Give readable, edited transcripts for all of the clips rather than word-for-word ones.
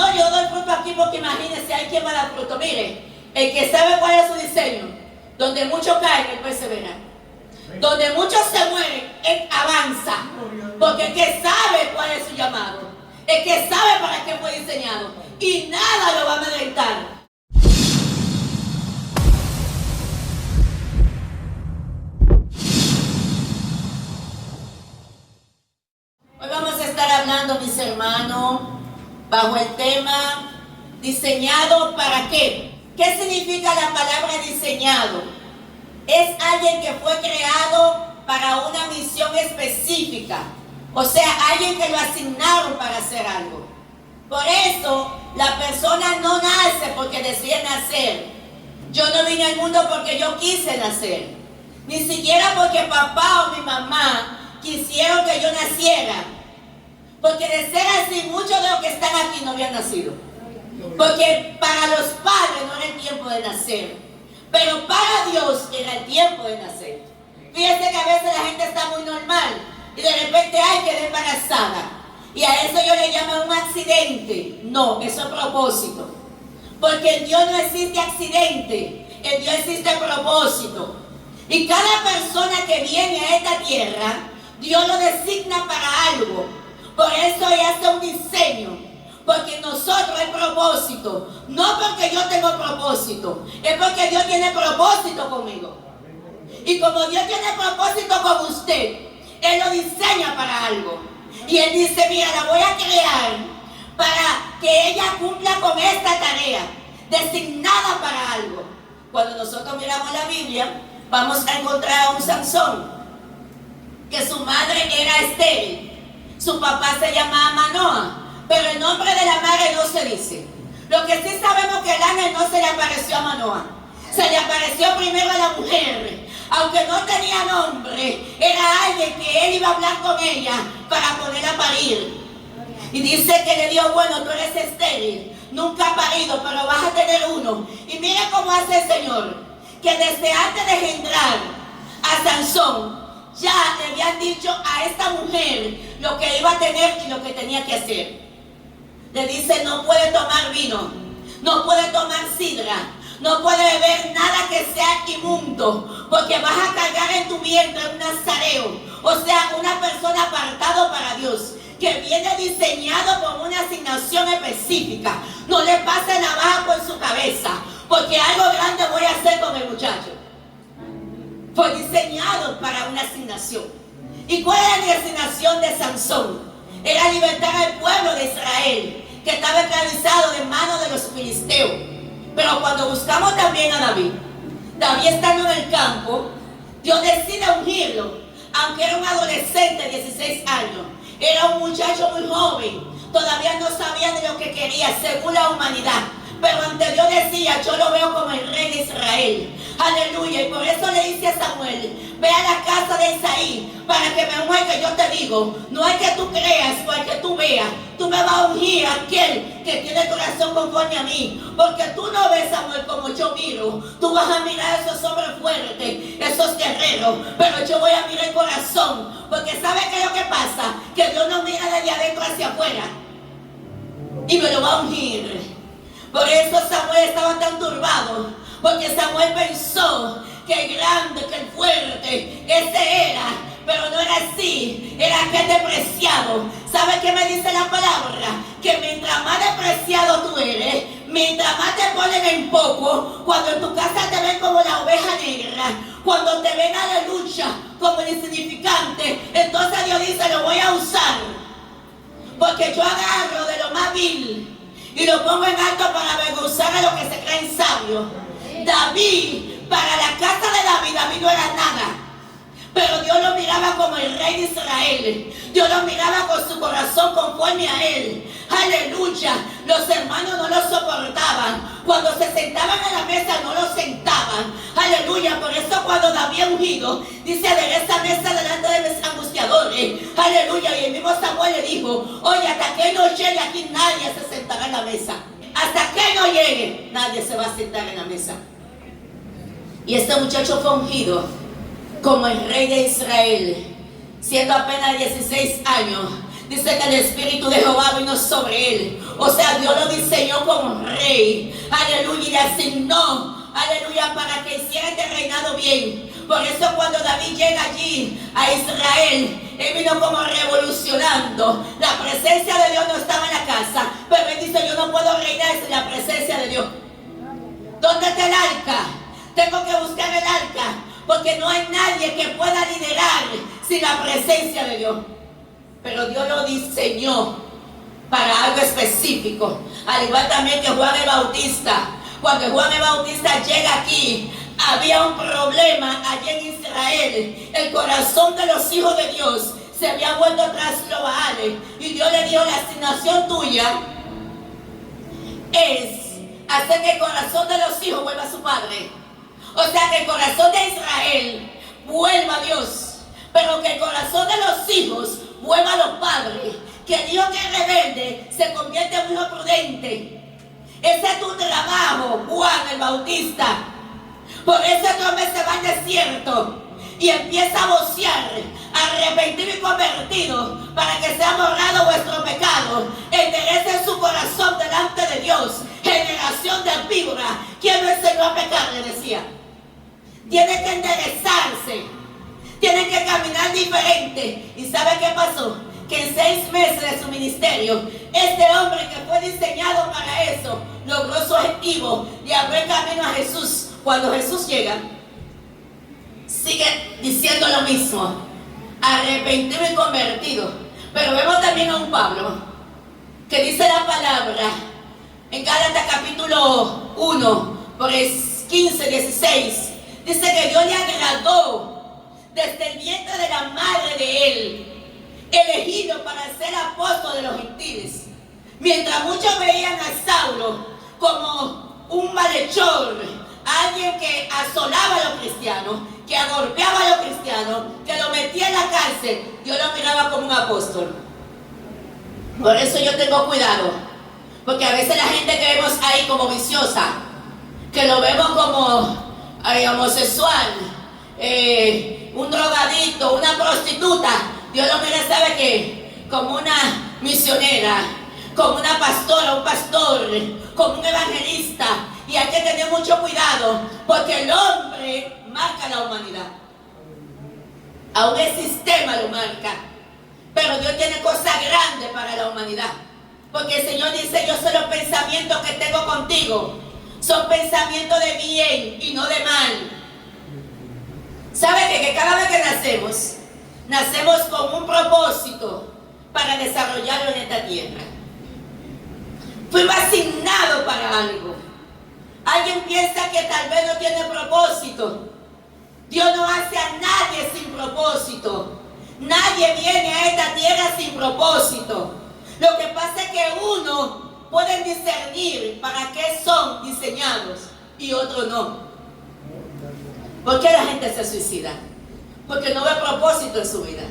No, yo doy fruto aquí porque imagínense, hay quien va a dar fruto. Mire, el que sabe cuál es su diseño, donde muchos caen, él persevera. Donde muchos se mueren, él avanza. Porque el que sabe cuál es su llamado, el que sabe para qué fue diseñado, y nada lo va a amedrentar. Hoy vamos a estar hablando, mis hermanos, bajo el tema ¿diseñado para qué? ¿Qué significa la palabra diseñado? Es alguien que fue creado para una misión específica. O sea, alguien que lo asignaron para hacer algo. Por eso, la persona no nace porque decide nacer. Yo no vine al mundo porque yo quise nacer. Ni siquiera porque papá o mi mamá quisieron que yo naciera. Porque de ser así, muchos de los que están aquí no habían nacido. Porque para los padres no era el tiempo de nacer. Pero para Dios era el tiempo de nacer. Fíjense que a veces la gente está muy normal y de repente ay, quedé embarazada. Y a eso yo le llamo un accidente. No, eso es propósito. Porque en Dios no existe accidente, en Dios existe propósito. Y cada persona que viene a esta tierra, Dios lo designa para algo. Por eso Él hace un diseño. Porque nosotros hay propósito. No porque yo tengo propósito, es porque Dios tiene propósito conmigo. Y como Dios tiene propósito con usted, Él lo diseña para algo. Y Él dice, mira, la voy a crear para que ella cumpla con esta tarea, designada para algo. Cuando nosotros miramos la Biblia, vamos a encontrar a un Sansón, que su madre era estéril, su papá se llamaba Manoah, pero el nombre de la madre no se dice. Lo que sí sabemos que el ángel no se le apareció a Manoah, se le apareció primero a la mujer. Aunque no tenía nombre, era alguien que él iba a hablar con ella para ponerla a parir. Y dice que le dijo, bueno, tú eres estéril, nunca has parido, pero vas a tener uno. Y mire cómo hace el Señor, que desde antes de engendrar a Sansón, ya le habían dicho a esta mujer lo que iba a tener y lo que tenía que hacer. Le dice, no puede tomar vino, no puede tomar sidra, no puede beber nada que sea inmundo, porque vas a cargar en tu vientre un nazareo, o sea, una persona apartado para Dios, que viene diseñado con una asignación específica. No le pase navaja por su cabeza, porque algo grande voy a hacer con el muchacho. Fue diseñado para una asignación. ¿Y cuál era la asignación de Sansón? Era libertar al pueblo de Israel, que estaba esclavizado de manos de los filisteos. Pero cuando buscamos también a David estando en el campo, Dios decide ungirlo, aunque era un adolescente de 16 años, era un muchacho muy joven, todavía no sabía de lo que quería según la humanidad, pero ante Dios decía, yo lo veo como el rey de Israel, aleluya. Y por eso le dice a Samuel, ve a la casa de Isaí para que me muestre. Yo te digo, no hay que tú creas o hay que tú veas, tú me vas a ungir a aquel que tiene el corazón conforme a mí, porque tú no ves, Samuel, como yo miro. Tú vas a mirar a esos hombres fuertes, esos guerreros, pero yo voy a mirar el corazón, porque ¿sabe qué es lo que pasa? Que Dios no mira desde adentro hacia afuera y me lo va a ungir. Por eso Samuel estaba tan turbado, porque Samuel pensó que el grande, que el fuerte, ese era, pero no era así, era aquel despreciado. ¿Sabe qué me dice la palabra? Que mientras más despreciado tú eres, mientras más te ponen en poco, cuando en tu casa te ven como la oveja negra, cuando te ven a la lucha como el insignificante, entonces Dios dice, lo voy a usar, porque yo agarro de lo más vil y lo pongo en alto para avergonzar a los que se creen sabios. David, para la casa de David no era nada, pero Dios lo miraba como el rey de Israel. Dios lo miraba con su corazón conforme a él. Aleluya. Los hermanos no lo soportaban. Cuando se sentaban a la mesa no lo sentaban. Aleluya. Por eso cuando David ungido dice, adereza mesa delante de mis angustiadores. Aleluya. Y el mismo Samuel le dijo, oye, hasta que no llegue aquí nadie se sentará en la mesa. Hasta que no llegue nadie se va a sentar en la mesa. Y este muchacho fue ungido como el rey de Israel, siendo apenas 16 años. Dice que el Espíritu de Jehová vino sobre él. O sea, Dios lo diseñó como rey, aleluya, y le asignó, aleluya, para que hiciera este reinado bien. Por eso cuando David llega allí a Israel, él vino como revolucionando. La presencia de Dios no estaba en la casa, pero él dice: yo no puedo reinar sin la presencia de Dios. ¿Dónde está el arca? Tengo que buscar el arca, porque no hay nadie que pueda liderar sin la presencia de Dios. Pero Dios lo diseñó para algo específico. Al igual también que Juan el Bautista. Cuando Juan el Bautista llega aquí, había un problema allí en Israel. El corazón de los hijos de Dios se había vuelto tras los Baales. Y Dios le dio: la asignación tuya es hacer que el corazón de los hijos vuelva a su padre. O sea, que el corazón de Israel vuelva a Dios, pero que el corazón de los hijos vuelva a los padres. Que el hijo que es rebelde se convierte en un hijo prudente. Ese es tu trabajo, Juan el Bautista. Por eso este hombre se va al desierto y empieza a vocear: arrepentido y convertido, para que sea borrado vuestro pecado. Enderece su corazón delante de Dios. Generación de víbora, ¿quién lo enseñó a pecar?, le decía. Tiene que enderezarse, tiene que caminar diferente. ¿Y sabe qué pasó? Que en 6 meses de su ministerio, este hombre que fue diseñado para eso, logró su objetivo y abrió el camino a Jesús. Cuando Jesús llega, sigue diciendo lo mismo: arrepentido y convertido. Pero vemos también a un Pablo que dice la palabra en Gálatas capítulo 1, por el 15, 16. Dice que Dios le agradó desde el vientre de la madre de él, elegido para ser apóstol de los gentiles. Mientras muchos veían a Saulo como un malhechor, alguien que asolaba a los cristianos, que agolpeaba a los cristianos, que lo metía en la cárcel, Dios lo miraba como un apóstol. Por eso yo tengo cuidado, porque a veces la gente que vemos ahí como viciosa, que lo vemos como homosexual, un drogadicto, una prostituta, Dios lo mira, ¿sabe qué? Como una misionera, como una pastora, un pastor, como un evangelista. Y hay que tener mucho cuidado, porque el hombre marca la humanidad. Aún el sistema lo marca, pero Dios tiene cosas grandes para la humanidad. Porque el Señor dice: yo sé los pensamientos que tengo contigo, son pensamientos de bien y no de mal. ¿Sabe qué? Que cada vez que nacemos con un propósito para desarrollarlo en esta tierra. Fuimos asignados para algo. Alguien piensa que tal vez no tiene propósito. Dios no hace a nadie sin propósito. Nadie viene a esta tierra sin propósito. Lo que pasa es que uno puede discernir para qué son diseñados y otros no. ¿Por qué la gente se suicida? Porque no ve propósito en su vida.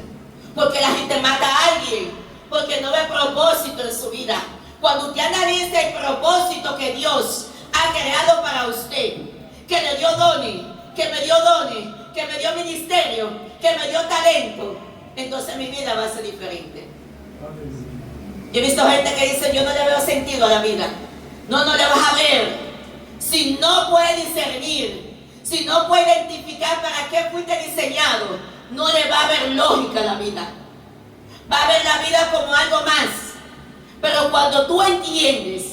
Porque la gente mata a alguien porque no ve propósito en su vida. Cuando usted analiza el propósito que Dios ha creado para usted, que le dio dones, que me dio dones, que me dio ministerio, que me dio talento, entonces mi vida va a ser diferente. Yo he visto gente que dice: yo no le veo sentido a la vida. No le vas a ver. Si no puede discernir, si no puede identificar para qué fuiste diseñado, no le va a ver lógica a la vida. Va a ver la vida como algo más. Pero cuando tú entiendes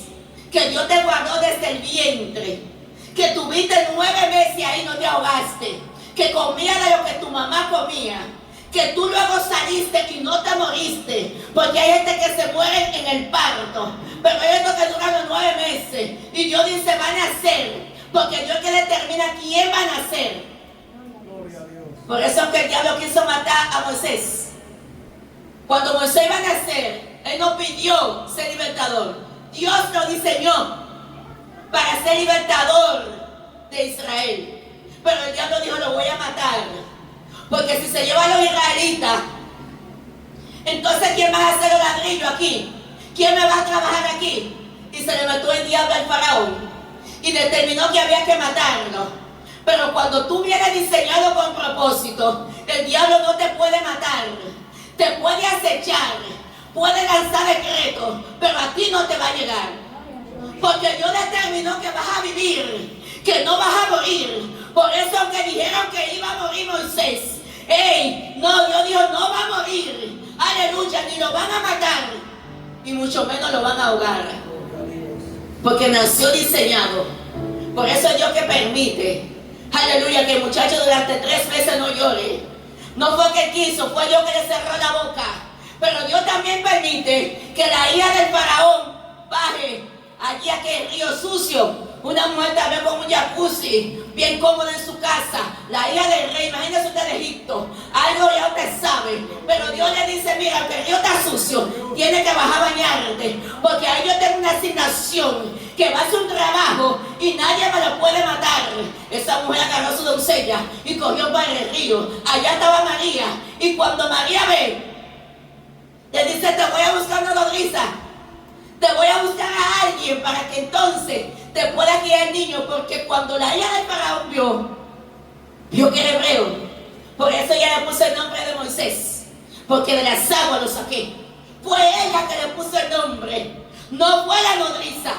que Dios te guardó desde el vientre, que tuviste 9 meses ahí, no te ahogaste, que comías de lo que tu mamá comía, que tú luego saliste y no te moriste, porque hay gente que se muere en el parto, pero hay otros que duran los 9 meses y Dios dice: van a nacer, porque Dios que determina quién va a nacer. Por eso que el diablo quiso matar a Moisés. Cuando Moisés iba a nacer, él no pidió ser libertador. Dios lo diseñó para ser libertador de Israel. Pero el diablo dijo: lo voy a matar, porque si se lleva a los israelitas, entonces ¿quién va a hacer el ladrillo aquí? ¿Quién me va a trabajar aquí? Y se le metió el diablo al faraón y determinó que había que matarlo. Pero cuando tú vienes diseñado con propósito, el diablo no te puede matar, te puede acechar, puede lanzar decretos, pero a ti no te va a llegar. Porque Dios determinó que vas a vivir, que no vas a morir. Por eso aunque dijeron que iba a morir Moisés, no, Dios dijo, no va a morir. Aleluya, ni lo van a matar, y mucho menos lo van a ahogar. Porque nació diseñado. Por eso es Dios que permite, aleluya, que el muchacho durante 3 meses no llore. No fue que quiso, fue Dios que le cerró la boca. Pero Dios también permite que la hija del faraón baje allí a aquel río sucio. Una mujer también con un jacuzzi, bien cómoda en su casa. La hija del rey, imagínese usted de Egipto. Algo ya usted sabe. Pero Dios le dice, mira, aunque el río está sucio, tienes que bajar a bañarte. Porque ahí yo tengo una asignación, que va a hacer un trabajo y nadie me lo puede matar. Esa mujer agarró a su doncella y cogió para el río. Allá estaba María. Y cuando María ve, le dice, te voy a buscar una nodriza. Te voy a buscar a alguien para que entonces te pueda guiar el niño. Porque cuando la hija del faraón vio que era hebreo, por eso ella le puso el nombre de Moisés, porque de las aguas lo saqué. Fue ella que le puso el nombre, no fue la nodriza.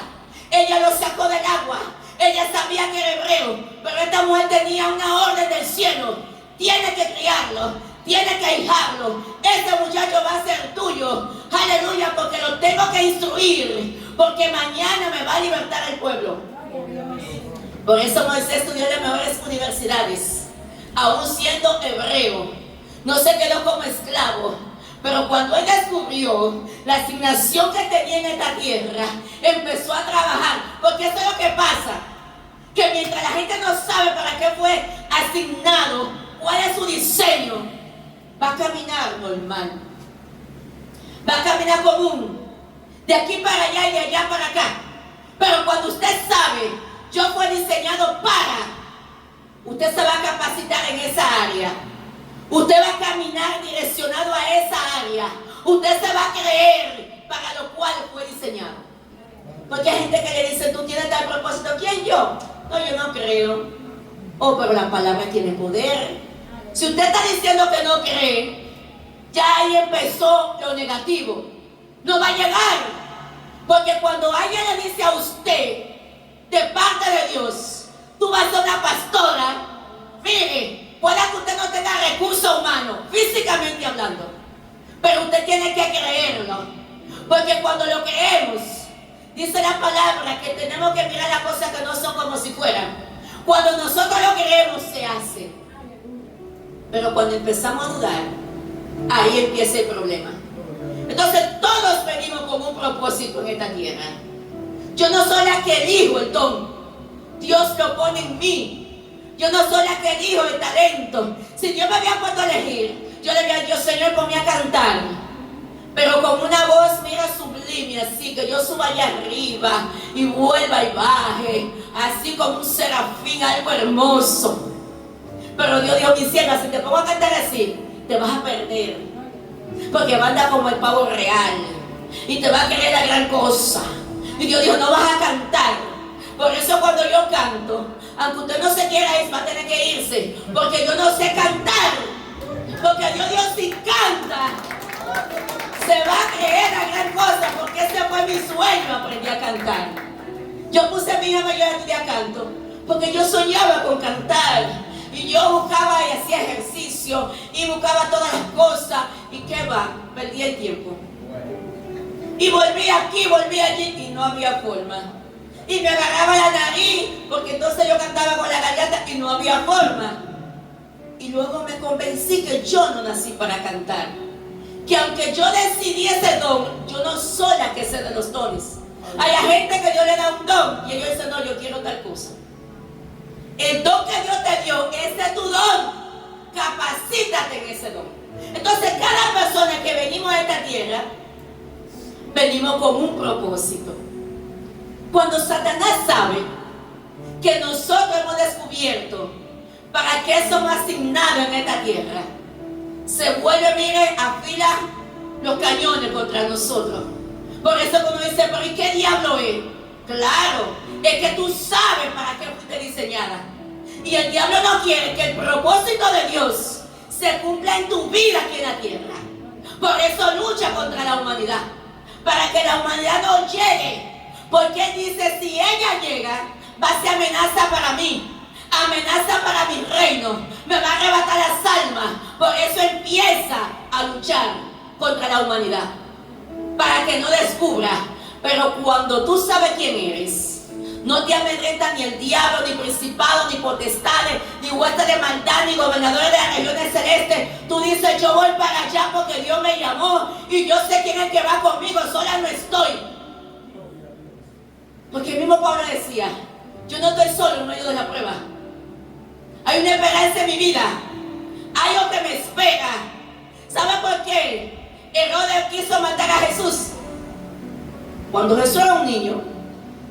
Ella lo sacó del agua. Ella sabía que era hebreo, pero esta mujer tenía una orden del cielo. Tiene que criarlo, tiene que hijarlo. Ese muchacho va a ser tuyo. Aleluya, porque lo tengo que instruir, porque mañana me va a libertar el pueblo. Por eso Moisés estudió en las mejores universidades, aún siendo hebreo. No se quedó como esclavo. Pero cuando él descubrió la asignación que tenía en esta tierra, empezó a trabajar. Porque eso es lo que pasa, que mientras la gente no sabe para qué fue asignado, cuál es su diseño, va a caminar normal, va a caminar común, de aquí para allá y de allá para acá. Pero cuando usted sabe, yo fui diseñado para, usted se va a capacitar en esa área. Usted va a caminar direccionado a esa área. Usted se va a creer para lo cual fue diseñado. Porque hay gente que le dice, tú tienes tal propósito. ¿Quién yo? No, yo no creo. Oh, pero la palabra tiene poder. Si usted está diciendo que no cree, ya ahí empezó lo negativo. No va a llegar. Porque cuando alguien le dice a usted, de parte de Dios, tú vas a ser una pastora, mire, puede que usted no tenga recursos humanos, físicamente hablando, pero usted tiene que creerlo. Porque cuando lo creemos, dice la palabra que tenemos que mirar las cosas que no son como si fueran. Cuando nosotros lo creemos, se hace. Pero cuando empezamos a dudar, ahí empieza el problema. Entonces todos venimos con un propósito en esta tierra. Yo no soy la que elijo el don, Dios lo pone en mí. Yo no soy la que elijo el talento. Si Dios me había puesto a elegir, yo le había dicho, Señor, ponme a cantar, pero con una voz, mira, sublime, así que yo suba allá arriba y vuelva y baje, así como un serafín, algo hermoso. Pero Dios dijo, mi sierva, si te pongo a cantar así, te vas a perder, porque va a andar como el pavo real y te va a creer la gran cosa. Y Dios dijo, no vas a cantar. Por eso cuando yo canto, aunque usted no se quiera ir, va a tener que irse, porque yo no sé cantar. Porque Dios si canta, se va a creer la gran cosa, porque ese fue mi sueño, aprendí a cantar. Yo puse a mi hija mayor a estudiar canto, porque yo soñaba con cantar. Y yo buscaba y hacía ejercicio, y buscaba todas las cosas, y qué va, perdí el tiempo. Y volví aquí, volví allí, y no había forma. Y me agarraba la nariz, porque entonces yo cantaba con la garganta y no había forma. Y luego me convencí que yo no nací para cantar. Que aunque yo decidí ese don, yo no soy la que sé de los dones. Hay gente que Dios le da un don y ellos dicen, no, yo quiero tal cosa. El don que Dios te dio, ese es tu don. Capacítate en ese don. Entonces cada persona que venimos a esta tierra, venimos con un propósito. Cuando Satanás sabe que nosotros hemos descubierto para qué somos asignados en esta tierra, se vuelve, mire, afila los cañones contra nosotros. Por eso uno dice, pero ¿y qué diablo es? Claro, es que tú sabes para qué fuiste diseñada. Y el diablo no quiere que el propósito de Dios se cumpla en tu vida aquí en la tierra. Por eso lucha contra la humanidad, para que la humanidad no llegue. Porque él dice, si ella llega, va a ser amenaza para mí, amenaza para mi reino, me va a arrebatar las almas. Por eso empieza a luchar contra la humanidad, para que no descubra. Pero cuando tú sabes quién eres, no te amedrenta ni el diablo, ni principados, ni potestades, ni huestes de maldad, ni gobernadores de las regiones celestes. Tú dices, yo voy para allá porque Dios me llamó y yo sé quién es el que va conmigo, sola no estoy. Porque el mismo Pablo decía, yo no estoy solo en medio de la prueba. Hay una esperanza en mi vida, hay algo que me espera. ¿Sabe por qué Herodes quiso matar a Jesús? Cuando Jesús era un niño,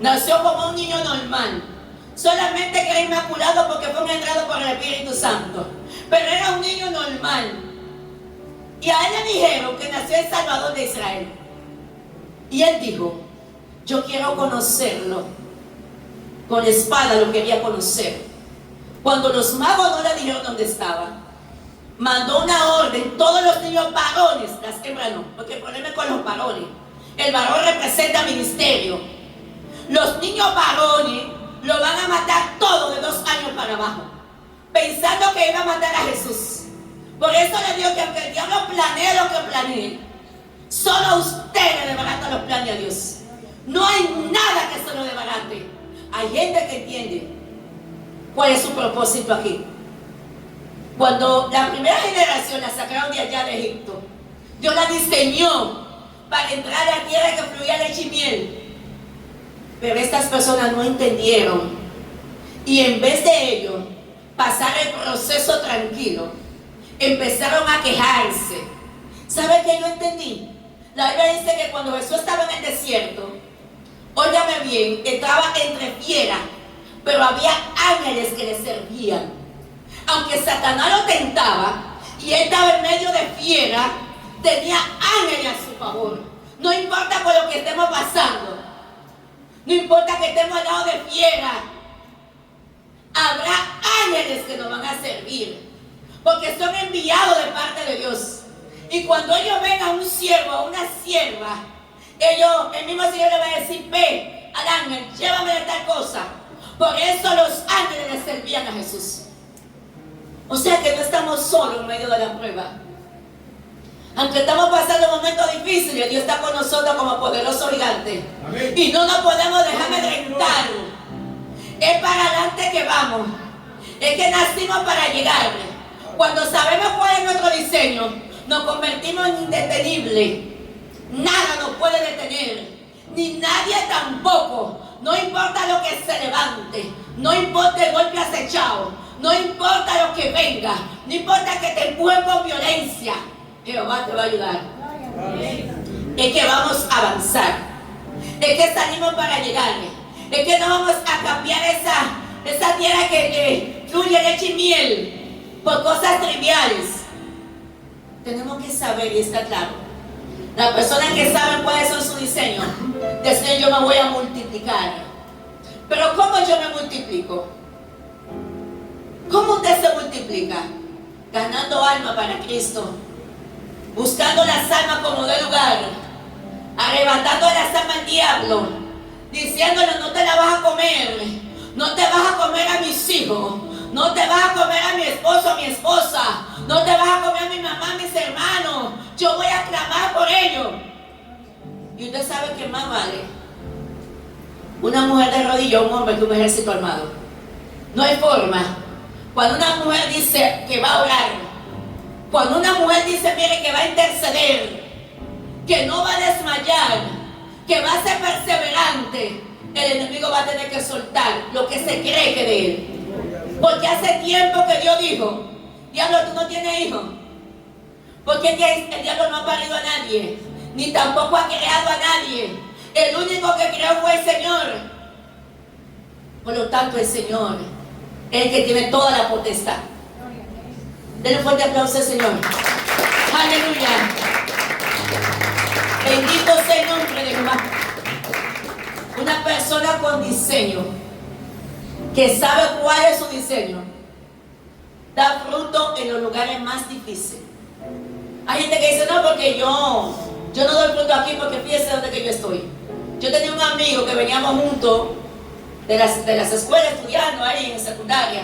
nació como un niño normal, solamente que era inmaculado porque fue engendrado por el Espíritu Santo, pero era un niño normal. Y a él le dijeron que nació el Salvador de Israel, y él dijo, yo quiero conocerlo. Con la espada lo quería conocer. Cuando los magos no le dijeron dónde estaba, mandó una orden, todos los niños varones, las hembras no, porque el problema es con los varones. El varón representa ministerio. Los niños varones lo van a matar todos de 2 años para abajo, pensando que iba a matar a Jesús. Por eso le digo que aunque el diablo planee lo que planee, solo usted le desbarata los planes a Dios. No hay nada que se lo desbarate. Hay gente que entiende cuál es su propósito aquí. Cuando la primera generación la sacaron de allá de Egipto, Dios la diseñó para entrar a la tierra que fluía leche y miel. Pero estas personas no entendieron, y en vez de ello pasar el proceso tranquilo, empezaron a quejarse. ¿Sabe qué yo entendí? La Biblia dice que cuando Jesús estaba en el desierto, óigame bien, estaba entre fieras, pero había ángeles que le servían. Aunque Satanás lo tentaba y él estaba en medio de fieras, tenía ángeles a su favor. No importa por lo que estemos pasando, no importa que estemos al lado de fieras, habrá ángeles que nos van a servir, porque son enviados de parte de Dios. Y cuando ellos ven a un siervo, a una sierva, el mismo Señor le va a decir, ve al ángel, llévame de tal cosa. Por eso los ángeles le servían a Jesús. O sea que no estamos solos en medio de la prueba. Aunque estamos pasando momentos difíciles, Dios está con nosotros como poderoso gigante. Amén. Y no nos podemos dejar amedrentar. Es para adelante que vamos. Es que nacimos para llegar. Cuando sabemos cuál es nuestro diseño, nos convertimos en indetenibles. Nada nos puede detener, ni nadie tampoco. No importa lo que se levante, no importa el golpe acechado, no importa lo que venga, no importa que te empujen con violencia, Jehová te va a ayudar. Es que vamos a avanzar, es que salimos para llegar, es que no vamos a cambiar esa tierra que fluye leche y miel por cosas triviales. Tenemos que saber y está claro. Las personas que saben cuáles son sus diseños, dicen yo me voy a multiplicar. Pero ¿cómo yo me multiplico? ¿Cómo usted se multiplica? Ganando alma para Cristo, buscando las almas como de lugar, arrebatando las almas al diablo, diciéndole no te la vas a comer, no te vas a comer a mis hijos, no te vas a comer a mi esposo, a mi esposa, no te vas a comer a mi mamá, a mis hermanos. Yo voy a clamar por ellos. Y usted sabe que más vale una mujer de rodillas o un hombre que un ejército armado. No hay forma. Cuando una mujer dice que va a orar, cuando una mujer dice, mire, que va a interceder, que no va a desmayar, que va a ser perseverante, el enemigo va a tener que soltar lo que se cree que de él. Porque hace tiempo que Dios dijo, diablo, tú no tienes hijos. Porque el diablo no ha parido a nadie, ni tampoco ha creado a nadie. El único que creó fue el Señor. Por lo tanto, el Señor es el que tiene toda la potestad. Denle un fuerte aplauso al Señor. Aleluya. Bendito sea el nombre de Jehová. Una persona con diseño, que sabe cuál es su diseño, da fruto en los lugares más difíciles. Hay gente que dice, no, porque yo no doy fruto aquí porque fíjese donde que yo estoy. Yo tenía un amigo que veníamos juntos de las escuelas estudiando ahí en secundaria.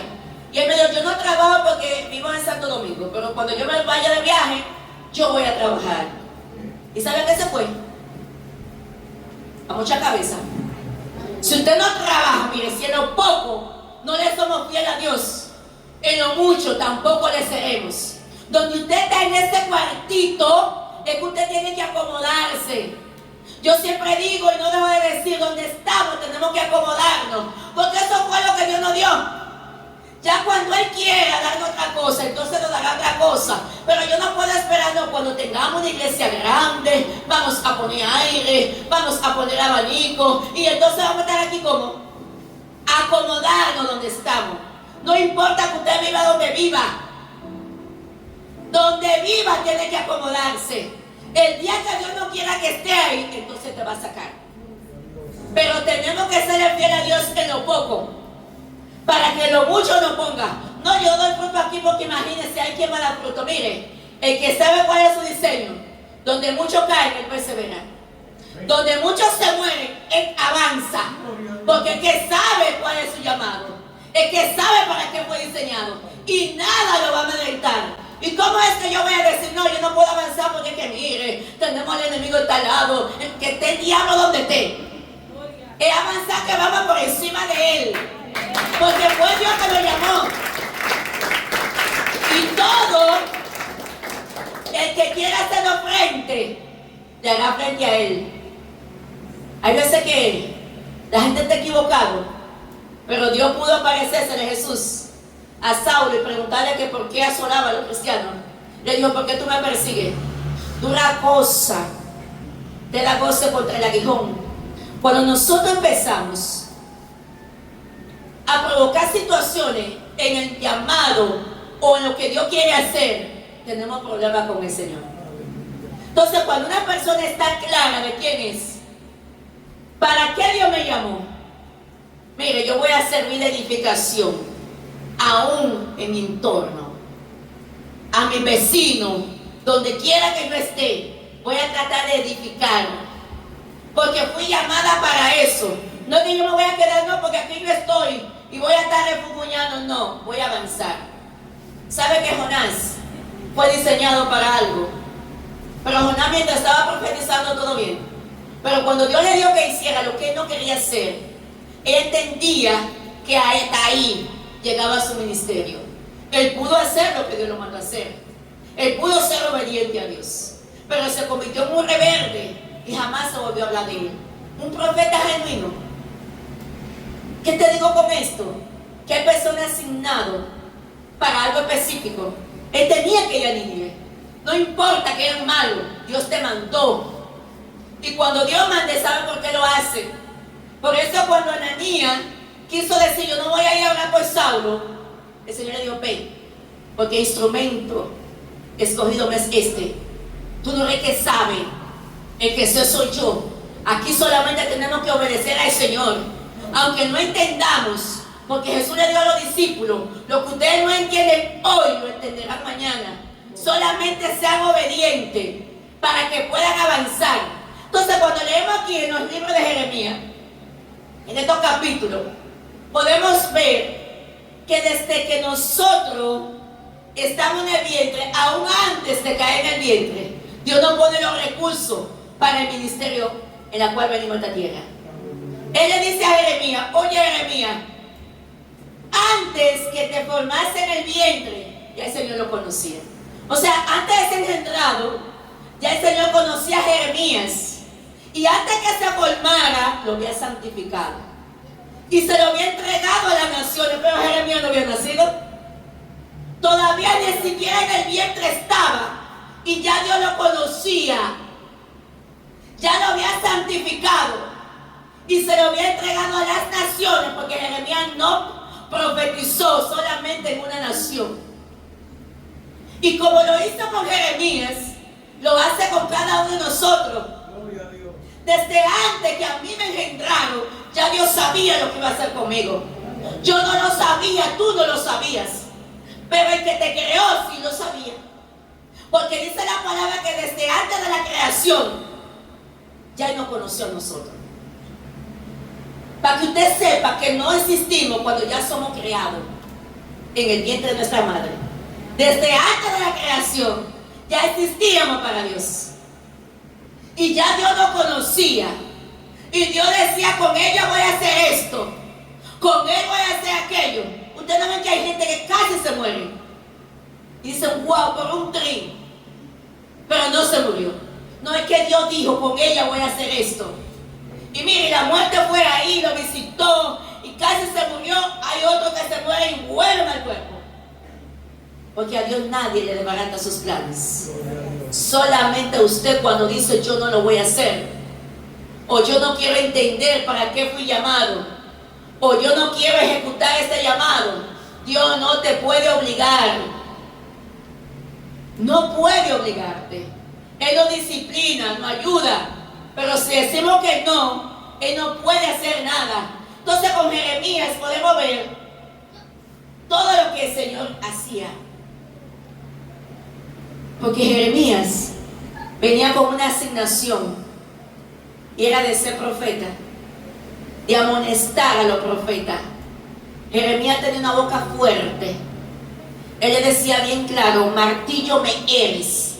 Y él me dijo, yo no trabajo porque vivo en Santo Domingo, pero cuando yo me vaya de viaje, yo voy a trabajar. ¿Y sabe a qué se fue? A mucha cabeza. Si usted no trabaja, mire, si en lo poco no le somos fieles a Dios, en lo mucho tampoco le seremos. Donde usted está en ese cuartito, es que usted tiene que acomodarse. Yo siempre digo y no dejo de decir, donde estamos tenemos que acomodarnos, porque eso fue lo que Dios nos dio. Ya cuando Él quiera darnos otra cosa, entonces nos dará otra cosa. Pero yo no puedo esperarnos cuando tengamos una iglesia grande, vamos a poner aire, vamos a poner abanico, y entonces vamos a estar aquí como acomodarnos donde estamos. No importa que usted viva donde viva. Donde viva tiene que acomodarse. El día que Dios no quiera que esté ahí, entonces te va a sacar. Pero tenemos que ser fieles a Dios en lo poco, para que lo mucho no ponga. No, yo doy fruto aquí porque imagínense, hay quien va a dar fruto. Mire, el que sabe cuál es su diseño, donde muchos caen, él persevera. Donde muchos se mueren, él avanza. Porque el que sabe cuál es su llamado, el que sabe para qué fue diseñado, y nada lo va a amedrentar. ¿Y cómo es que yo voy a decir, no, yo no puedo avanzar porque es que mire, tenemos al enemigo instalado, que esté el diablo donde esté? Es avanzar que vamos por encima de él, porque fue Dios que lo llamó. Y todo el que quiera hacerlo frente, le hará frente a él. Hay veces que la gente está equivocada, pero Dios pudo aparecerse de Jesús a Saulo y preguntarle que por qué asolaba a los cristianos. Le dijo, ¿por qué tú me persigues? Dura cosa te da goce contra el aguijón. Cuando nosotros empezamos a provocar situaciones en el llamado o en lo que Dios quiere hacer, tenemos problemas con el Señor. Entonces, cuando una persona está clara de quién es, ¿para qué Dios me llamó? Mire, yo voy a servir de edificación aún en mi entorno, a mi vecino, donde quiera que yo esté, voy a tratar de edificar, porque fui llamada para eso. No es que yo me voy a quedar, no, porque aquí yo estoy y voy a estar refugiando, no, voy a avanzar. ¿Sabe que Jonás fue diseñado para algo? Pero Jonás, mientras estaba profetizando, todo bien, pero cuando Dios le dio que hiciera lo que él no quería hacer, él entendía que hasta ahí llegaba a su ministerio. Él pudo hacer lo que Dios lo mandó a hacer. Él pudo ser obediente a Dios, pero se convirtió en un rebelde y jamás se volvió a hablar de él. Un profeta genuino. ¿Qué te digo con esto? Que hay personas asignadas para algo específico. Él tenía que ir a Nínive. No importa que eran malos, Dios te mandó. Y cuando Dios mande, ¿sabe por qué lo hace? Por eso cuando Ananías quiso decir, yo no voy a ir a hablar por Saulo, el Señor le dijo, ve, porque instrumento escogido me es este. Tú no eres que sabe, el que soy yo. Aquí solamente tenemos que obedecer al Señor, aunque no entendamos, porque Jesús le dio a los discípulos, lo que ustedes no entienden hoy, lo entenderán mañana. Solamente sean obedientes para que puedan avanzar. Entonces, cuando leemos aquí en los libros de Jeremías, en estos capítulos, podemos ver que desde que nosotros estamos en el vientre, aún antes de caer en el vientre, Dios nos pone los recursos para el ministerio en la cual venimos a esta tierra. Él le dice a Jeremías, oye Jeremías, antes que te formase en el vientre, ya el Señor lo conocía. O sea, antes de ser engendrado, ya el Señor conocía a Jeremías. Y antes que se formara, lo había santificado. Y se lo había entregado a las naciones, pero Jeremías no había nacido. Todavía ni siquiera en el vientre estaba. Y ya Dios lo conocía. Ya lo había santificado. Y se lo había entregado a las naciones, porque Jeremías no profetizó solamente en una nación. Y como lo hizo con Jeremías, lo hace con cada uno de nosotros. Desde antes que a mí me engendraron, ya Dios sabía lo que iba a hacer conmigo. Yo no lo sabía, tú no lo sabías. Pero el que te creó sí lo sabía. Porque dice la palabra que desde antes de la creación, ya Él nos conoció a nosotros. Para que usted sepa que no existimos cuando ya somos creados en el vientre de nuestra madre. Desde antes de la creación ya existíamos para Dios. Y ya Dios nos conocía. Y Dios decía, con ella voy a hacer esto, con él voy a hacer aquello. Ustedes no ven que hay gente que casi se muere. Y dicen, wow, por un tren. Pero no se murió. No es que Dios dijo, con ella voy a hacer esto. Y mire, la muerte fue ahí, lo visitó y casi se murió. Hay otros que se mueren y vuelven al cuerpo. Porque a Dios nadie le desbarata sus planes. Solamente usted cuando dice yo no lo voy a hacer, o yo no quiero entender para qué fui llamado, o yo no quiero ejecutar este llamado, Dios no te puede obligar. No puede obligarte. Él nos disciplina, nos ayuda, pero si decimos que no, Él no puede hacer nada. Entonces con Jeremías podemos ver todo lo que el Señor hacía. Porque Jeremías venía con una asignación, y era de ser profeta, de amonestar a los profetas. Jeremías tenía una boca fuerte. Él le decía bien claro, martillo me eres,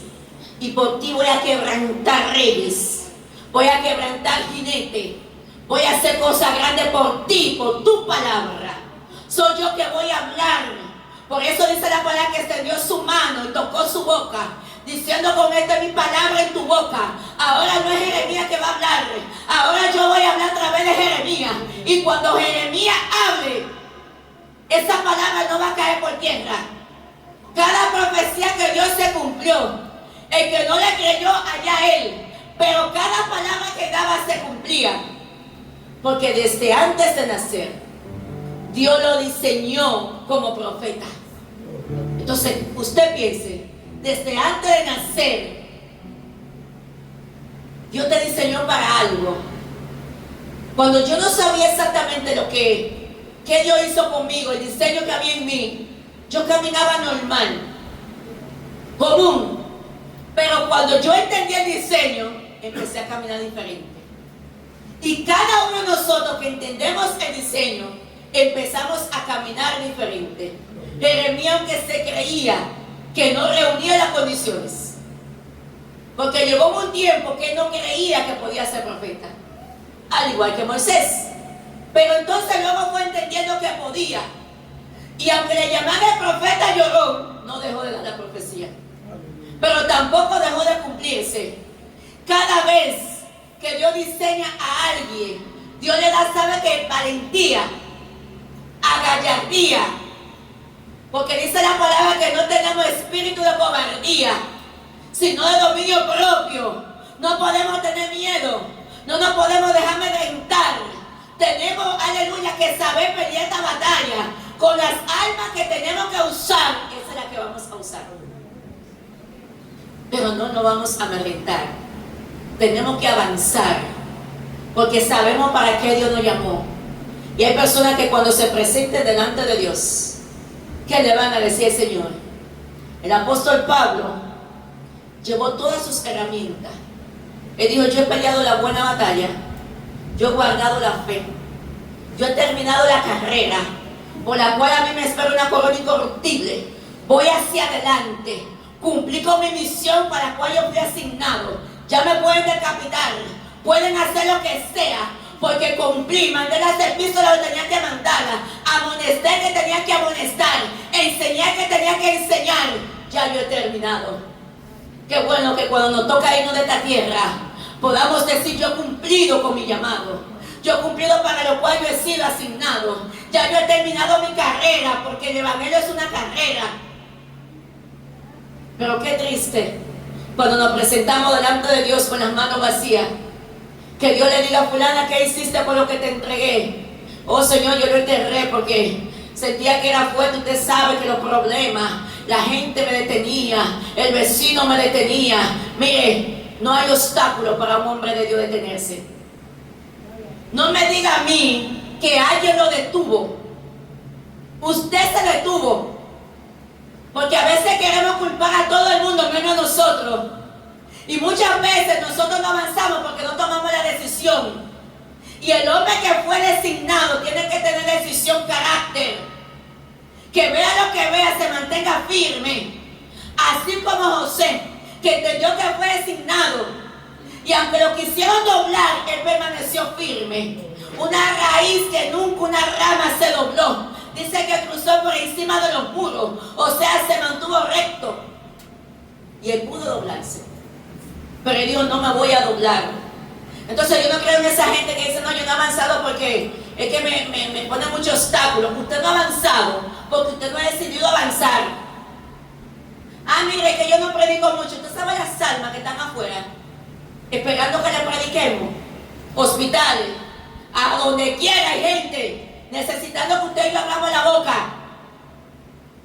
y por ti voy a quebrantar reyes, voy a quebrantar jinetes, voy a hacer cosas grandes por ti, por tu palabra. Soy yo que voy a hablar. Por eso dice la palabra que extendió su mano y tocó su boca, diciendo, con esta es mi palabra en tu boca. Ahora no es Jeremías que va a hablar, ahora yo voy a hablar a través de Jeremías. Y cuando Jeremías hable, esa palabra no va a caer por tierra. Cada profecía que Dios se cumplió. El que no le creyó, allá él. Pero cada palabra que daba se cumplía. Porque desde antes de nacer, Dios lo diseñó como profeta. Entonces, usted piense, desde antes de nacer, Dios te diseñó para algo. Cuando yo no sabía exactamente lo que Dios hizo conmigo, el diseño que había en mí, yo caminaba normal, común. Pero cuando yo entendí el diseño, empecé a caminar diferente. Y cada uno de nosotros que entendemos el diseño, empezamos a caminar diferente. Jeremías, aunque se creía que no reunía las condiciones, porque llegó un tiempo que no creía que podía ser profeta, al igual que Moisés. Pero entonces luego fue entendiendo que podía. Y aunque le llamaban el profeta llorón, no dejó de dar la profecía. Pero tampoco dejó de cumplirse. Cada vez que Dios diseña a alguien, Dios le da, ¿sabe qué? Valentía, gallardía. Porque dice la palabra que no tenemos espíritu de cobardía, sino de dominio propio. No podemos tener miedo, no nos podemos dejar amedrentar. Tenemos, aleluya, que saber pelear esta batalla con las armas que tenemos que usar. Esa es la que vamos a usar. Pero no nos vamos a amedrentar. Tenemos que avanzar, porque sabemos para qué Dios nos llamó. Y hay personas que cuando se presenten delante de Dios, ¿qué le van a decir al Señor? El apóstol Pablo llevó todas sus herramientas. Él dijo, yo he peleado la buena batalla, yo he guardado la fe, yo he terminado la carrera, por la cual a mí me espera una corona incorruptible. Voy hacia adelante, cumplí con mi misión para la cual yo fui asignado. Ya me pueden decapitar, pueden hacer lo que sea, porque cumplí, mandé la servicio lo que tenía que mandarla, amonesté que tenía que amonestar, enseñé que tenía que enseñar. Ya yo he terminado. Qué bueno que cuando nos toca irnos de esta tierra, podamos decir, yo he cumplido con mi llamado, yo he cumplido para lo cual yo he sido asignado, ya yo he terminado mi carrera, porque el evangelio es una carrera. Pero qué triste cuando nos presentamos delante de Dios con las manos vacías, que Dios le diga, fulana, ¿qué hiciste por lo que te entregué? Oh Señor, yo lo enterré porque sentía que era fuerte. Usted sabe que los problemas, la gente me detenía, el vecino me detenía. Mire, no hay obstáculo para un hombre de Dios detenerse. No me diga a mí que alguien lo detuvo. Usted se detuvo. Porque a veces queremos culpar a todo el mundo menos a nosotros. Y muchas veces nosotros no avanzamos porque no tomamos la decisión. Y el hombre que fue designado tiene que tener decisión, carácter. Que vea lo que vea, se mantenga firme. Así como José, que entendió que fue designado. Y aunque lo quisieron doblar, él permaneció firme. Una raíz que nunca una rama se dobló. Dice que cruzó por encima de los muros. O sea, se mantuvo recto. Y él pudo doblarse. Pero él dijo, no me voy a doblar. Entonces yo no creo en esa gente que dice, no, yo no he avanzado porque es que me pone muchos obstáculos. Usted no ha avanzado porque usted no ha decidido avanzar. Ah, mire, que yo no predico mucho. Usted sabe las almas que están afuera, esperando que le prediquemos. Hospitales, a donde quiera hay gente necesitando que usted y yo abramos la boca.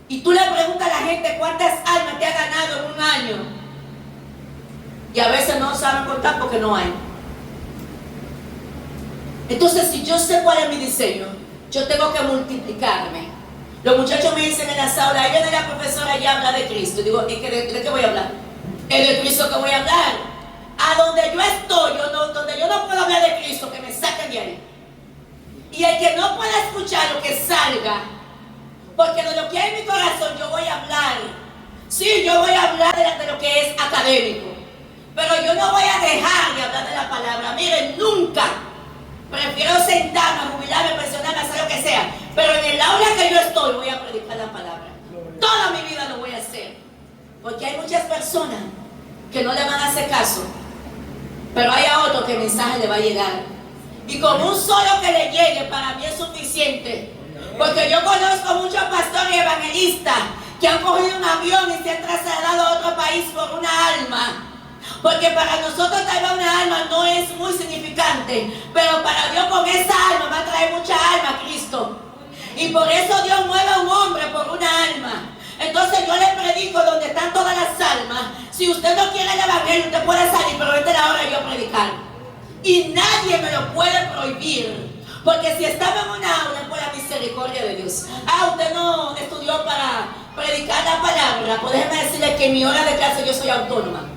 Y tú le preguntas a la gente cuántas almas te ha ganado en un año. Y a veces no saben contar porque no hay. Entonces, si yo sé cuál es mi diseño, yo tengo que multiplicarme. Los muchachos me dicen en la sala, ahí viene la profesora y habla de Cristo. Digo, ¿de qué voy a hablar? Es de Cristo que voy a hablar. A donde yo estoy, donde yo no puedo hablar de Cristo, que me saquen de ahí. Y el que no pueda escuchar lo que salga, porque de lo que hay en mi corazón yo voy a hablar. Sí, yo voy a hablar de lo que es académico, pero yo no voy a dejar de hablar de la palabra. Miren, nunca. Prefiero sentarme, jubilarme, pensionarme, hacer lo que sea. Pero en el aula que yo estoy voy a predicar la palabra. Toda mi vida lo voy a hacer. Porque hay muchas personas que no le van a hacer caso. Pero hay a otro que el mensaje le va a llegar. Y con un solo que le llegue para mí es suficiente. Porque yo conozco muchos pastores y evangelistas que han cogido un avión y se han trasladado a otro país por una alma. Porque para nosotros tal vez una alma no es muy significante, pero para Dios con esa alma va a traer mucha alma a Cristo. Y por eso Dios mueve a un hombre por una alma. Entonces yo le predico donde están todas las almas. Si usted no quiere el evangelio, usted puede salir, pero esta es la hora de yo predicar. Y nadie me lo puede prohibir. Porque si estaba en una aula es por la misericordia de Dios. Ah, usted no estudió para predicar la palabra. Pues déjeme decirle que en mi hora de clase yo soy autónoma.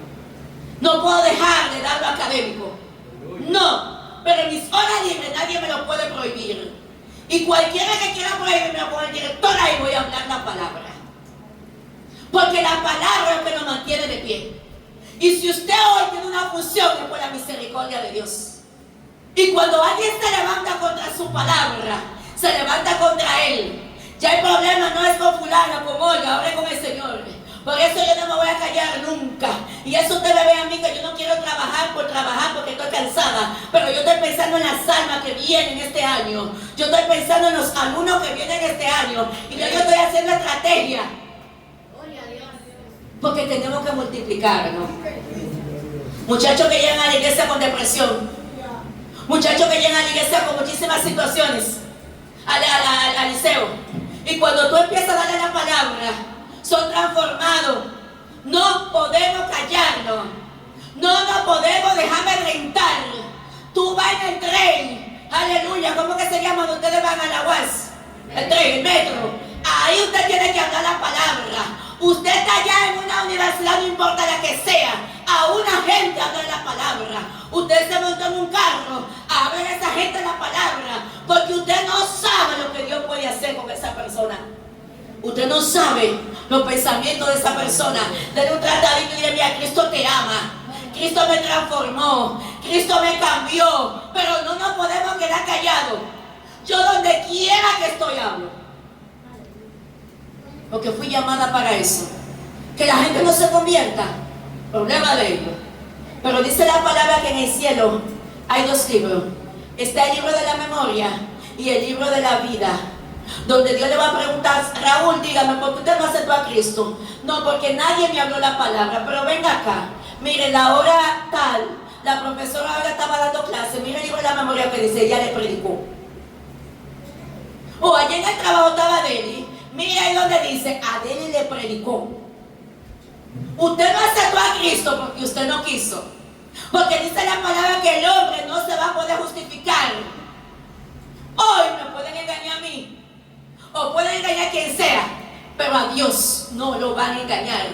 No puedo dejar de dar lo académico. No, pero en mis horas libres nadie me lo puede prohibir. Y cualquiera que quiera prohibirme con el director, ahí voy a hablar la palabra. Porque la palabra es lo que nos mantiene de pie. Y si usted hoy tiene una función, es por la misericordia de Dios. Y cuando alguien se levanta contra su palabra, se levanta contra él. Ya el problema no es con fulano, con Olga, ahora es con el Señor. Por eso yo no me voy a callar nunca. Y eso usted me ve a mí que yo no quiero trabajar por trabajar porque estoy cansada. Pero yo estoy pensando en las almas que vienen este año. Yo estoy pensando en los alumnos que vienen este año. Y yo estoy haciendo estrategia. Porque tenemos que multiplicarnos. Muchachos que llegan a la iglesia con depresión. Muchachos que llegan a la iglesia con muchísimas situaciones. Al liceo. Y cuando tú empiezas a darle la palabra, son transformados. No podemos callarnos. No podemos dejar de rentar. Tú vas en el tren. Aleluya. ¿Cómo que se llama cuando ustedes van a la UAS? El tren, el metro. Ahí usted tiene que hablar la palabra. Usted está allá en una universidad, no importa la que sea. A una gente habla la palabra. Usted se montó en un carro, habla a esa gente la palabra. Porque usted no sabe lo que Dios puede hacer con esa persona. Usted no sabe los pensamientos de esa persona. Denle un tratadito y dile, mira, Cristo te ama. Cristo me transformó. Cristo me cambió. Pero no nos podemos quedar callados. Yo donde quiera que estoy hablo. Porque fui llamada para eso. Que la gente no se convierta. Problema de ellos. Pero dice la palabra que en el cielo hay dos libros. Está el libro de la memoria y el libro de la vida. Donde Dios le va a preguntar, Raúl, dígame, ¿por qué usted no aceptó a Cristo? No, porque nadie me habló la palabra. Pero venga acá. Mire, la hora tal, la profesora ahora estaba dando clase. Mire el libro de la memoria que dice, ella le predicó. O allá en el trabajo estaba Deli. Mira ahí donde dice, a Deli le predicó. Usted no aceptó a Cristo porque usted no quiso. Porque dice la palabra que el hombre no se va a poder justificar. Hoy me pueden engañar a mí. O pueden engañar a quien sea. Pero a Dios no lo van a engañar.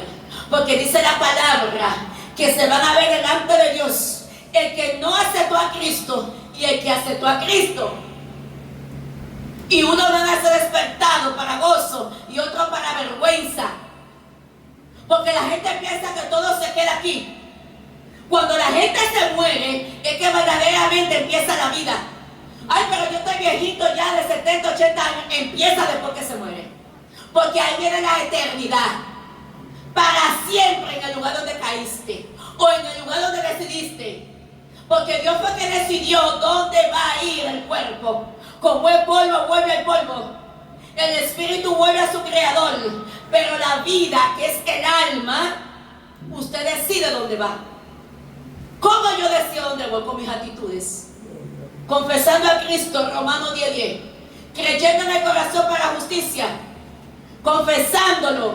Porque dice la palabra que se van a ver delante de Dios el que no aceptó a Cristo y el que aceptó a Cristo. Y unos van a ser despertados para gozo y otros para vergüenza. Porque la gente piensa que todo se queda aquí. Cuando la gente se muere, es que verdaderamente empieza la vida. Ay, pero yo estoy viejito ya de 70, 80 años. Empieza después que se muere. Porque ahí viene la eternidad. Para siempre en el lugar donde caíste. O en el lugar donde decidiste. Porque Dios fue que decidió dónde va a ir el cuerpo. Como es polvo, vuelve al polvo. El espíritu vuelve a su creador. Pero la vida, que es el alma, usted decide dónde va. ¿Cómo yo decido dónde voy? Con mis actitudes. Confesando a Cristo, Romanos 10:10. Creyendo en el corazón para justicia. Confesándolo.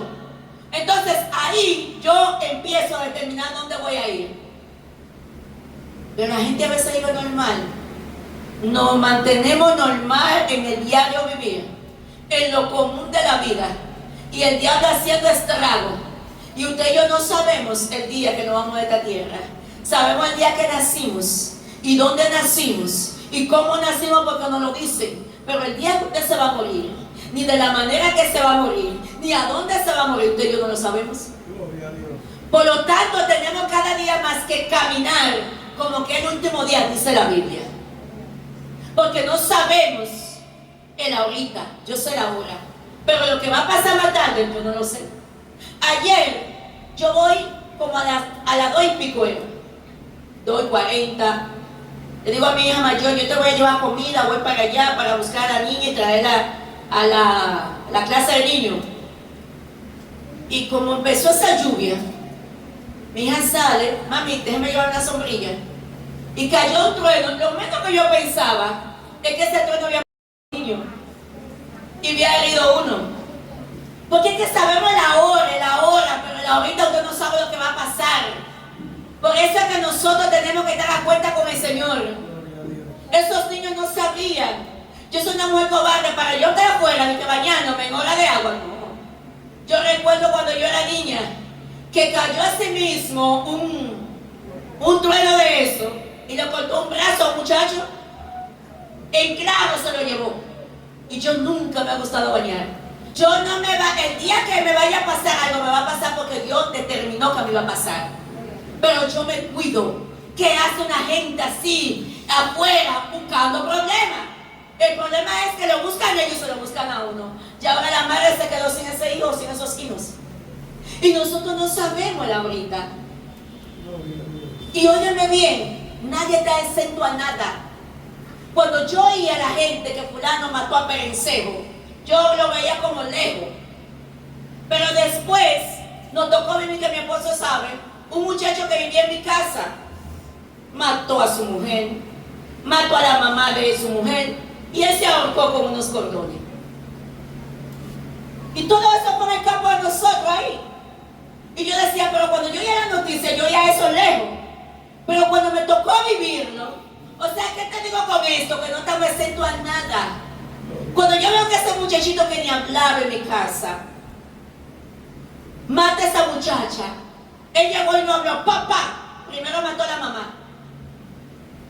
Entonces ahí yo empiezo a determinar dónde voy a ir. Pero la gente a veces vive normal. Nos mantenemos normal en el diario vivir, en lo común de la vida. Y el diablo haciendo estrago. Y usted y yo no sabemos el día que nos vamos de esta tierra. Sabemos el día que nacimos. Y dónde nacimos. Y cómo nacimos porque nos lo dicen. Pero el día que usted se va a morir, ni de la manera que se va a morir, ni a dónde se va a morir, usted y yo no lo sabemos. Por lo tanto, tenemos cada día más que caminar como que el último día, dice la Biblia. Porque no sabemos el ahorita, yo sé la hora. Pero lo que va a pasar más tarde, yo no lo sé. Ayer, yo voy como a las 2:00 2:40. Le digo a mi hija mayor, yo te voy a llevar comida, voy para allá para buscar a la niña y traerla a la clase de niños. Y como empezó esa lluvia, mi hija sale, mami, déjame llevar una sombrilla. Y cayó un trueno. Lo menos que yo pensaba es que ese trueno había matado a un niño y había herido uno. Porque es que sabemos la hora, pero la horita usted no sabe lo que va a pasar. Por eso es que nosotros tenemos que estar a cuenta con el Señor. Esos niños no sabían. Yo soy una mujer cobarde para yo estar afuera y que bañándome en hora de agua. No. Yo recuerdo cuando yo era niña que cayó a sí mismo un trueno de eso y le cortó un brazo a un muchacho. En claro se lo llevó. Y yo nunca me ha gustado bañar. El día que me vaya a pasar algo, me va a pasar porque Dios determinó que me iba a pasar. Pero yo me cuido. ¿Qué hace una gente así afuera buscando problemas? El problema es que lo buscan ellos y se lo buscan a uno. Y ahora la madre se quedó sin ese hijo, sin esos hijos. Y nosotros no sabemos la ahorita. Y óyeme bien, nadie está exento a nada. Cuando yo oía a la gente que fulano mató a Perencejo, yo lo veía como lejos. Pero después nos tocó vivir, que mi esposo sabe, un muchacho que vivía en mi casa mató a su mujer, mató a la mamá de su mujer y él se ahorcó con unos cordones. Y todo eso por el campo de nosotros ahí. Y yo decía, pero cuando yo oía la noticia, yo oía eso lejos. Pero cuando me tocó vivirlo, o sea, ¿qué te digo con esto? Que no estaba exento a nada. Cuando yo veo que ese muchachito que ni hablaba en mi casa mata a esa muchacha, él llegó y no habló, papá, primero mató a la mamá.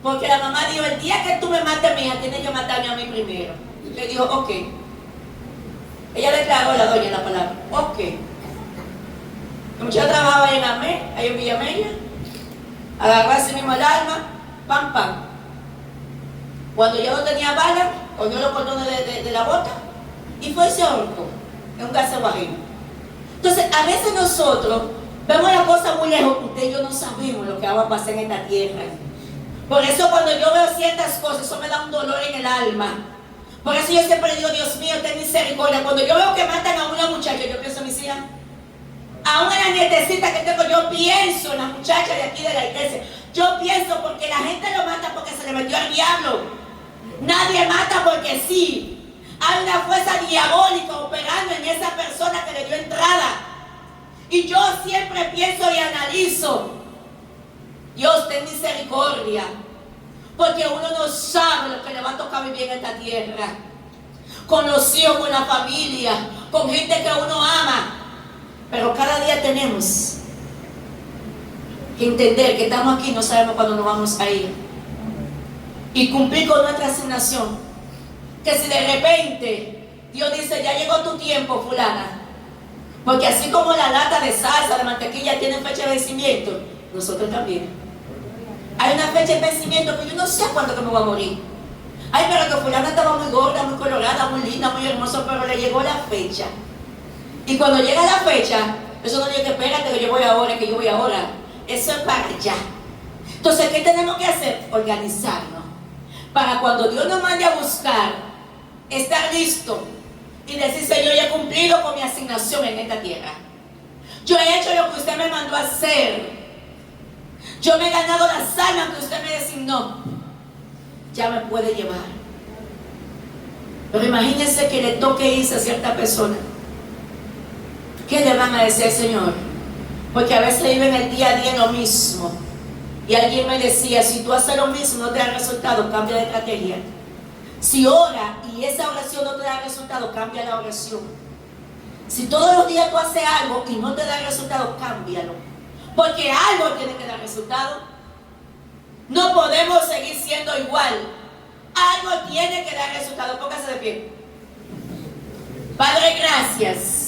Porque la mamá dijo, el día que tú me mates, mi hija, tienes que matarme a mí primero. Le dijo, ok. Ella le tragó a la doña la palabra, ok. La muchacha trabajaba en Amé, ahí en Villamella, agarró así mismo el arma, pam, pam. Cuando ya no tenía bala, cogió los cordones de la bota y fue y se ahorcó en un gazebo ajeno. Entonces, a veces nosotros vemos las cosas muy lejos, usted y yo no sabemos lo que va a pasar en esta tierra. Por eso cuando yo veo ciertas cosas, eso me da un dolor en el alma. Por eso yo siempre digo, Dios mío, ten misericordia. Cuando yo veo que matan a una muchacha, yo pienso en mis hijas. Aún en la nietecita que tengo, yo pienso en la muchacha de aquí de la iglesia. Yo pienso porque la gente lo mata porque se le metió al diablo. Nadie mata porque sí. Hay una fuerza diabólica operando en esa persona que le dio entrada. Y yo siempre pienso y analizo. Dios, ten misericordia. Porque uno no sabe lo que le va a tocar vivir en esta tierra. Con los hijos, con la familia, con gente que uno ama. Pero cada día tenemos que entender que estamos aquí y no sabemos cuándo nos vamos a ir. y cumplir con nuestra asignación. Que si de repente Dios dice, ya llegó tu tiempo, fulana, porque así como la lata de salsa, de mantequilla tiene fecha de vencimiento, nosotros también. Hay una fecha de vencimiento que yo no sé cuándo que me voy a morir. Ay, pero que fulana estaba muy gorda, muy colorada, muy linda, muy hermosa, pero le llegó la fecha. Y cuando llega la fecha, eso no dice que espérate que yo voy ahora, que yo voy ahora. Eso es para allá. Entonces, ¿qué tenemos que hacer? Organizarnos. Para cuando Dios nos mande a buscar, estar listo y decir, Señor, yo he cumplido con mi asignación en esta tierra. Yo he hecho lo que usted me mandó a hacer. Yo me he ganado las almas que usted me designó. Ya me puede llevar. Pero imagínense que le toque irse a cierta persona. ¿Qué le van a decir al Señor? Porque a veces viven el día a día lo mismo. Y alguien me decía, si tú haces lo mismo no te da resultado, cambia de estrategia. Si ora y esa oración no te da resultado, cambia la oración. Si todos los días tú haces algo y no te da resultado, cámbialo. Porque algo tiene que dar resultado. No podemos seguir siendo igual. Algo tiene que dar resultado. Póngase de pie. Padre, gracias